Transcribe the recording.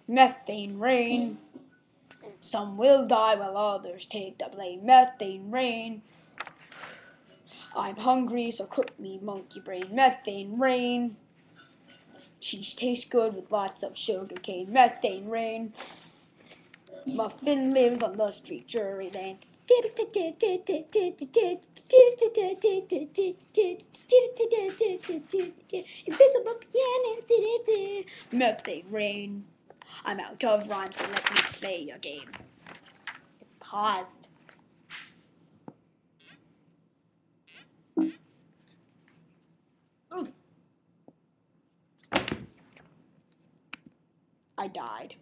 Methane rain. Some will die while others take the blame. Methane rain. I'm hungry, so cook me monkey brain. Methane rain. Cheese tastes good with lots of sugar cane. Methane rain. Muffin lives on the street jury land. Invisible piano. Methane rain. I'm out of rhyme, so let me play a game. It's paused. I died.